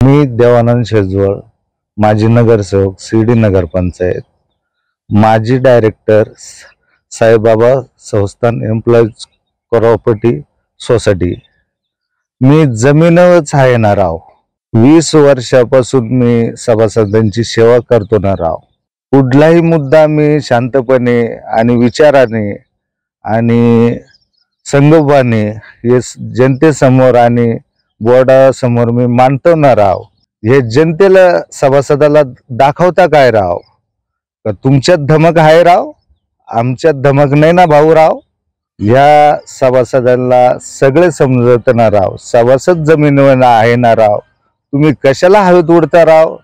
मी देवानंद शेजवळ, माजी नगरसेवक, शिर्डी नगरपंचायत, माजी डायरेक्टर, साईबाबा संस्थान एम्प्लॉईज प्रॉपर्टी सोसायटी। मी जमीनच आहे ना राव। 20 वर्षापासून मी सभासदांची सेवा करतो ना राव। कुठलाही मुद्दा मी शांतपणे आणि विचाराने आणि संगोपनाने हे जनतेसमोर आणि बोर्डासमोर मी मांडतो ना राव। हे जनतेला सभासदाला दाखवता काय राव? का तुमच्यात धमक आहे राव, आमच्यात धमक नाही ना भाऊ राव। या सभासदांना सगळे समजत ना राव। सभासद जमिनीवर आहे ना राव, तुम्ही कशाला हवेत उडता राव?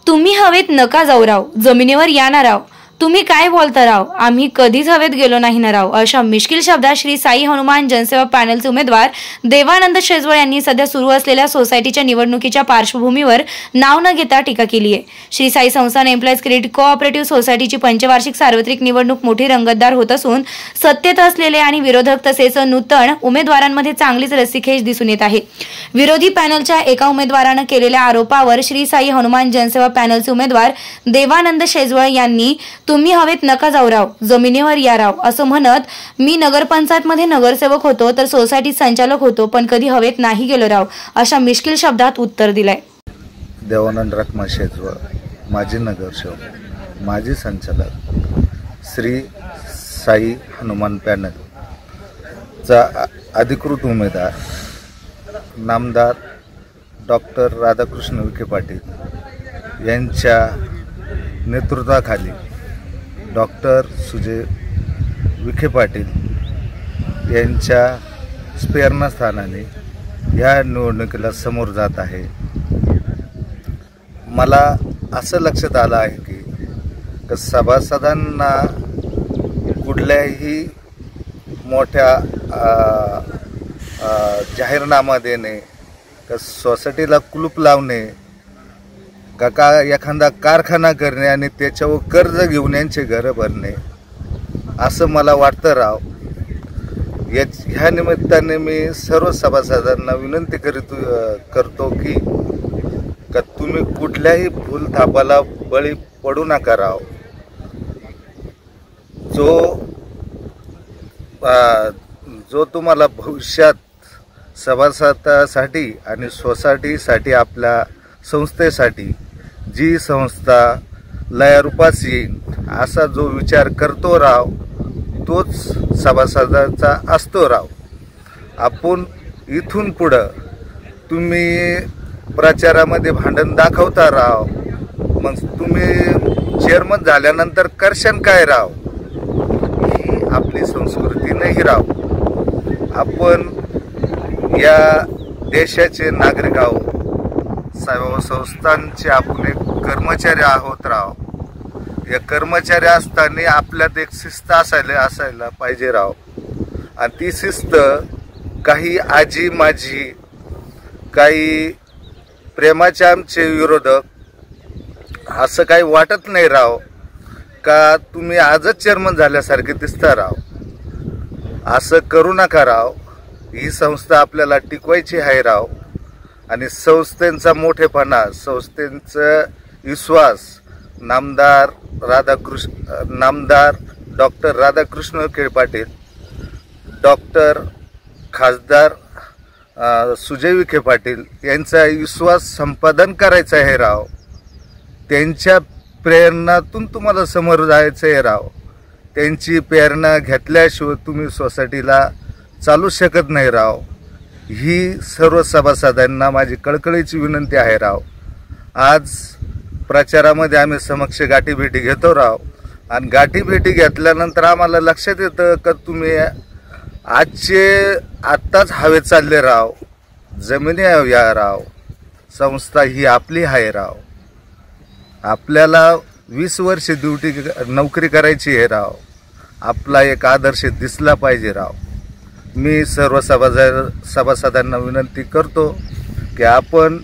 तुम्ही हवेत नका जाऊ राव, जमिनीवर या ना राव। तुम्ही काय बोलता राव, आम्ही कधीच हवेत गेलो नाही ना राव। अशा मिश्किल शब्दात श्री साई हनुमान जनसेवा पॅनलचे उमेदवार देवानंद शेजवळ यांनी सध्या सुरू असलेल्या सोसायटीच्या निवडणुकीच्या पार्श्वभूमीवर नाव न घेता टीका केली आहे। श्री साई संस्थान एम्प्लॉईज क्रेडिट कोऑपरेटिव्ह सोसायटीची पंचवार्षिक सार्वत्रिक निवडणूक मोठी रंगतदार होत असून सत्तेत असलेले आणि विरोधक तसेच नूतन उमेदवारांमध्ये चांगलीच रस्सीखेच दिसून येत आहे। विरोधी पॅनलच्या एका उमेदवारानं केलेल्या आरोपावर श्री साई हनुमान जनसेवा पॅनलचे उमेदवार देवानंद शेजवळ यांनी तुम्ही हवेत नका जाऊ राव, जमिनीवर या राव असं म्हणत, मी नगरपंचायत मध्ये नगरसेवक होतो तर सोसायटीत संचालक होतो, पण कधी हवेत नाही गेलो राव, अशा मिश्किल शब्दात उत्तर दिलंय। देवानंद रखमा शेजवळ, माजी नगरसेवक, माजी संचालक, श्री साई हनुमान पॅनल चा अधिकृत उमेदवार नामदार डॉक्टर राधाकृष्ण विखे पाटील यांच्या नेतृत्वाखाली डॉक्टर सुजय विखे पाटील यांच्या प्रेरणास्थानाने या निवडणुकीला समोर जात आहे। मला असं लक्षात आलं आहे की सभासदांना कुठल्याही मोठ्या जाहीरनामा देणे, सोसायटीला कुलूप लावणे, का एखादा कारखाना करणे आणि त्याच्यावर कर्ज घेऊन यांचे घर भरणे, असं मला वाटतं राव। ह्या निमित्ताने मी सर्व सभासदांना विनंती करतो की तुम्ही कुठल्याही भूलथापाला बळी पडू नका राव। जो तुम्हाला भविष्यात सभासदासाठी आणि सोसायटीसाठी, आपल्या संस्थेसाठी जी संस्था लयारूपास येईल असा जो विचार करतो राव, तोच सभासदाचा असतो राव। आपण इथून पुढं तुम्ही प्रचारामध्ये भांडण दाखवता राव, मग तुम्ही चेअरमन झाल्यानंतर करशन काय राव? ही आपली संस्कृती नाही राव। आपण या देशाचे नागरिक आहोत, साईबाबा संस्थांचे आपण एक कर्मचारी आहोत राव। या कर्मचारी असताना आपल्यात एक शिस्त असायला पाहिजे राव। आणि ती शिस्त काही आजी माझी, काही प्रेमाचे आमचे विरोधक असं काही वाटत नाही राव, का तुम्ही आजच चेअरमन झाल्यासारखे दिसता राव। असं करू नका राव। ही संस्था आपल्याला टिकवायची आहे राव। आणि संस्थेचा मोठेपणा, संस्थेचा विश्वास नामदार डॉक्टर राधाकृष्ण विखे पाटील, डॉक्टर खासदार सुजय विखे पाटील यांचा विश्वास संपादन करायचा आहे राव। त्यांच्या प्रेरणातून तुम्हाला समोर जायचं आहे राव। त्यांची प्रेरणा घेतल्याशिवाय तुम्ही सोसायटीला चालू शकत नाही राव। ही सर्व सभासदांना माझी कळकळीची विनंती आहे राव। आज प्रचारामध्ये आम्ही समक्ष गाठीभेटी घेतो राव, आणि गाठीभेटी घेतल्यानंतर आम्हाला लक्षात येतं का तुम्ही आत्ताच हवेत चालले राव। जमिनी या राव, संस्था ही आपली आहे राव। आपल्याला 20 वर्ष नोकरी करायची आहे राव। आपला एक आदर्श दिसला पाहिजे राव। मी सर्व सभासदांना विनंती करतो की आपण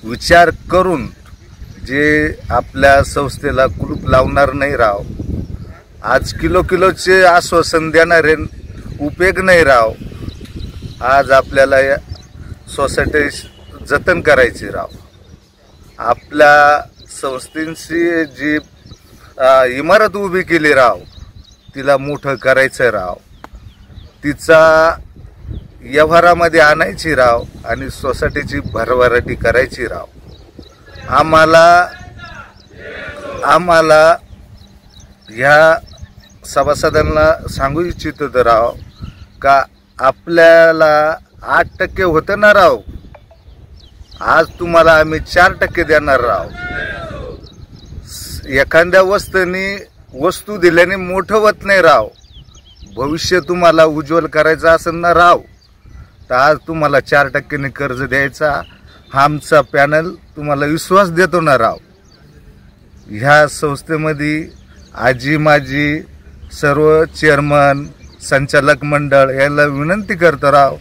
विचार करून जे आपल्या संस्थेला कुलूप लावणार नाही राव। आज किलोचे आश्वासन देणारे उपयोग नाही राव। आज आपल्याला सोसायटी जतन करायची राव. आपल्या संस्थेची जी इमारत उभी केली राव, तिला मोठं करायचं राव, तिचा व्यवहारामध्ये आणायची राव आणि सोसायटीची भरभराटी करायची राव. आम्हाला ह्या सभासदांना सांगू इच्छितो राव का आपल्याला 8% होतं ना राव, आज तुम्हाला आम्ही 4% देणार राव. एखाद्या वस्तू दिल्याने मोठं होत नाही राव. भविष्य तुम्हाला उज्ज्वल करायचं असेल ना राव, तर आज तुम्हाला 4% कर्ज द्यायचा हा आमचा पॅनल तुम्हाला विश्वास देतो ना राव. ह्या संस्थेमध्ये आजी माजी सर्व चेअरमन संचालक मंडळ याला विनंती करतो राव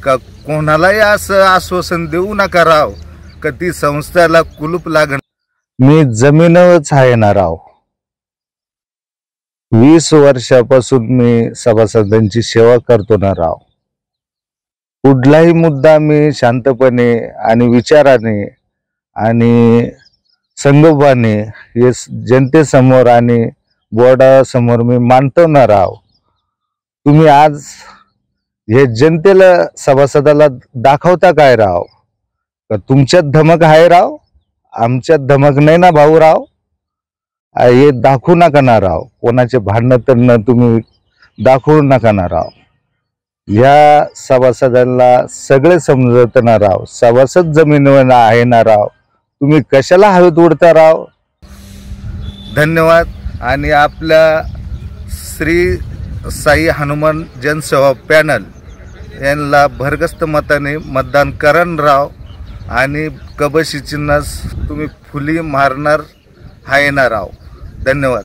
का कोणालाही असं आश्वासन देऊ नका राव का ती संस्थेला कुलूप लागण. मी जमीनच आहे ना राव. 20 वर्षापासून मी सभासदांची सेवा करतो ना राव. कुठलाही मुद्दा मी शांतपणे आणि विचाराने आणि संगोपाने हे जनतेसमोर आणि बोर्डासमोर मी मांडतो ना राव. तुम्ही आज हे जनतेला सभासदाला दाखवता काय राव का तुमच्यात धमक आहे राव, आमच्यात धमक नाही ना भाऊ राव. हे दाखवू नका ना राव. कोणाचे भांडणं तर तुम्ही दाखवू नका ना राव. या सभासदांना सगळे समजत ना राव. सभासद जमिनीवर आहे ना राव, तुम्ही कशाला हवेत उडता राव. धन्यवाद. आणि आपल्या श्री साई हनुमान जनसेवा पॅनल यांना भरगस्त मताने मतदान करण राव. आणि कबशी चिन्हास तुम्ही फुली मारणार आहे ना राव. धन्यवाद.